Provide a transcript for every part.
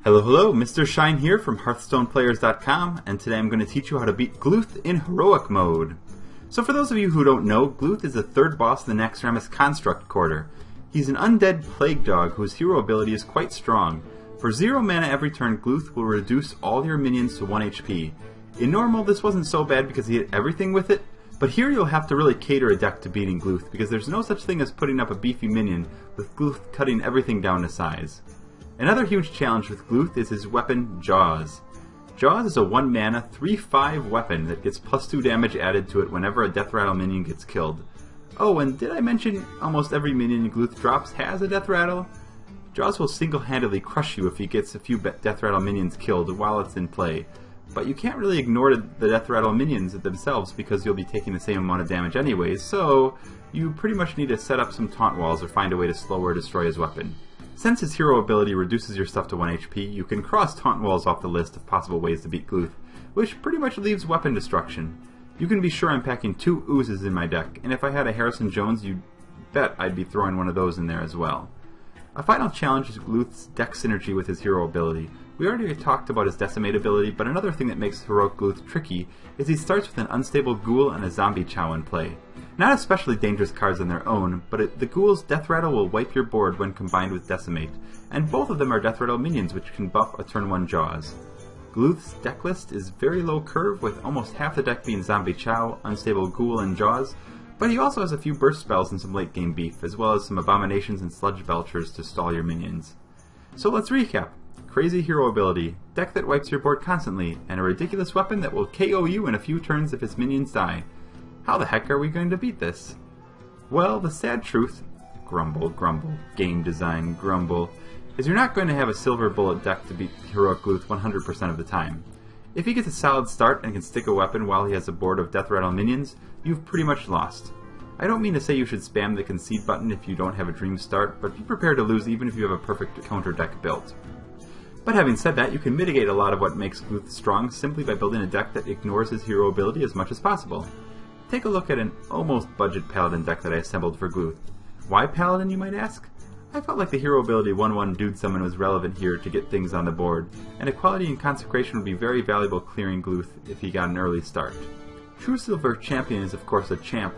Hello, Mr. Shine here from HearthstonePlayers.com, and today I'm going to teach you how to beat Gluth in Heroic Mode. So for those of you who don't know, Gluth is the third boss in the Naxxramas Construct Quarter. He's an undead plague dog whose hero ability is quite strong. For 0 mana every turn, Gluth will reduce all your minions to 1 HP. In normal, this wasn't so bad because he hit everything with it, but here you'll have to really cater a deck to beating Gluth, because there's no such thing as putting up a beefy minion with Gluth cutting everything down to size. Another huge challenge with Gluth is his weapon, Jaws. Jaws is a 1 mana, 3/5 weapon that gets +2 damage added to it whenever a Death Rattle minion gets killed. Oh, and did I mention almost every minion Gluth drops has a Death Rattle? Jaws will single-handedly crush you if he gets a few Death Rattle minions killed while it's in play, but you can't really ignore the Death Rattle minions themselves because you'll be taking the same amount of damage anyways, so you pretty much need to set up some taunt walls or find a way to slow or destroy his weapon. Since his hero ability reduces your stuff to 1 HP, you can cross taunt walls off the list of possible ways to beat Gluth, which pretty much leaves weapon destruction. You can be sure I'm packing 2 oozes in my deck, and if I had a Harrison Jones, you'd bet I'd be throwing one of those in there as well. A final challenge is Gluth's deck synergy with his hero ability. We already talked about his Decimate ability, but another thing that makes Heroic Gluth tricky is he starts with an Unstable Ghoul and a Zombie Chow in play. Not especially dangerous cards on their own, but the Ghoul's Death Rattle will wipe your board when combined with Decimate, and both of them are Death Rattle minions which can buff a turn 1 Jaws. Gluth's deck list is very low curve, with almost half the deck being Zombie Chow, Unstable Ghoul, and Jaws, but he also has a few burst spells and some late game beef, as well as some Abominations and Sludge Belchers to stall your minions. So let's recap. Crazy hero ability, deck that wipes your board constantly, and a ridiculous weapon that will KO you in a few turns if its minions die. How the heck are we going to beat this? Well, the sad truth, grumble, grumble, game design, grumble, is you're not going to have a silver bullet deck to beat Heroic Gluth 100% of the time. If he gets a solid start and can stick a weapon while he has a board of Death Rattle minions, you've pretty much lost. I don't mean to say you should spam the concede button if you don't have a dream start, but be prepared to lose even if you have a perfect counter deck built. But having said that, you can mitigate a lot of what makes Gluth strong simply by building a deck that ignores his hero ability as much as possible. Take a look at an almost budget Paladin deck that I assembled for Gluth. Why Paladin, you might ask? I felt like the hero ability 1/1 Dude Summon was relevant here to get things on the board, and Equality and Consecration would be very valuable clearing Gluth if he got an early start. True Silver Champion is of course a champ,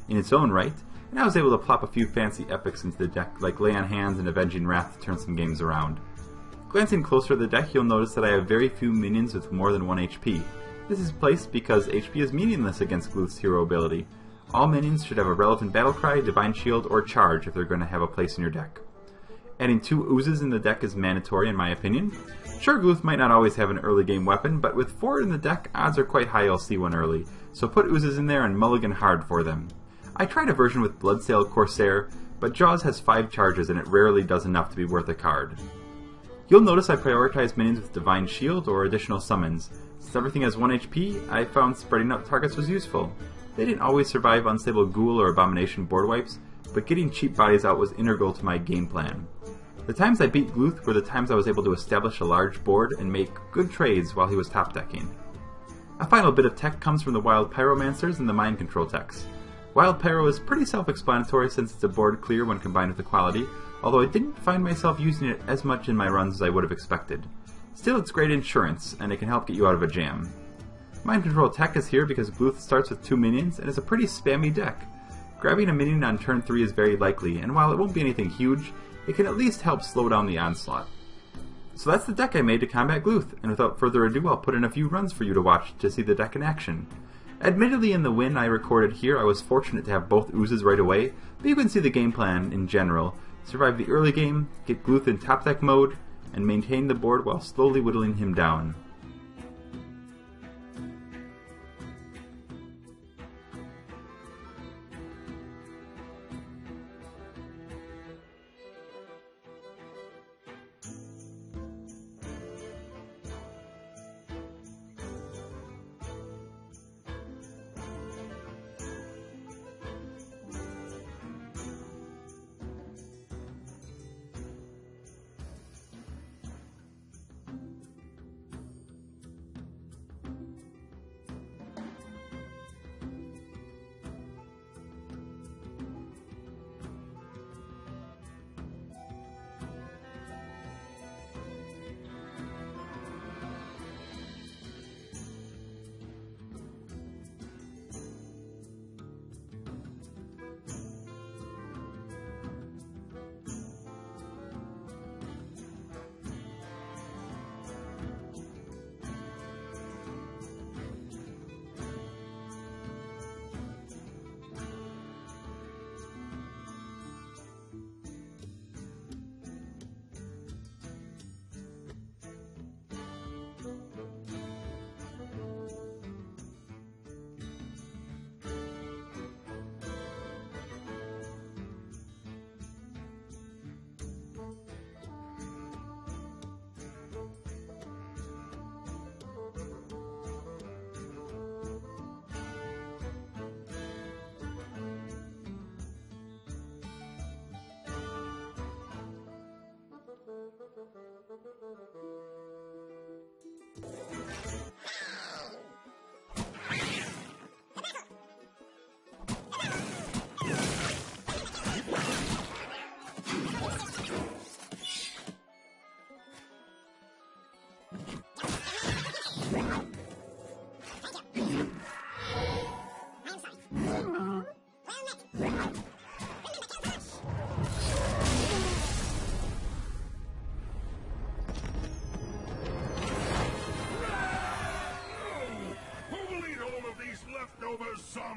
in its own right, and I was able to plop a few fancy epics into the deck like Lay on Hands and Avenging Wrath to turn some games around. Glancing closer at the deck, you'll notice that I have very few minions with more than 1 HP. This is placed because HP is meaningless against Gluth's hero ability. All minions should have a relevant Battlecry, Divine Shield, or Charge if they're going to have a place in your deck. Adding 2 oozes in the deck is mandatory in my opinion. Sure, Gluth might not always have an early game weapon, but with 4 in the deck, odds are quite high you'll see one early, so put oozes in there and mulligan hard for them. I tried a version with Bloodsail Corsair, but Jaws has 5 charges and it rarely does enough to be worth a card. You'll notice I prioritize minions with Divine Shield or additional summons. Since everything has 1 HP, I found spreading out targets was useful. They didn't always survive Unstable Ghoul or Abomination board wipes, but getting cheap bodies out was integral to my game plan. The times I beat Gluth were the times I was able to establish a large board and make good trades while he was top decking. A final bit of tech comes from the Wild Pyromancers and the Mind Control techs. Wild Pyro is pretty self-explanatory since it's a board clear when combined with Equality, although I didn't find myself using it as much in my runs as I would have expected. Still, it's great insurance, and it can help get you out of a jam. Mind Control Tech is here because Gluth starts with 2 minions and is a pretty spammy deck. Grabbing a minion on turn 3 is very likely, and while it won't be anything huge, it can at least help slow down the onslaught. So that's the deck I made to combat Gluth, and without further ado I'll put in a few runs for you to watch to see the deck in action. Admittedly, in the win I recorded here, I was fortunate to have both oozes right away, but you can see the game plan in general. Survive the early game, get Gluth in top deck mode, and maintain the board while slowly whittling him down.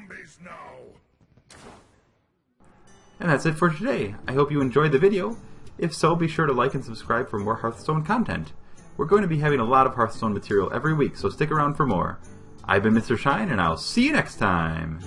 zombies now. And that's it for today. I hope you enjoyed the video. If so, be sure to like and subscribe for more Hearthstone content. We're going to be having a lot of Hearthstone material every week, so stick around for more. I've been Mr. Shine, and I'll see you next time!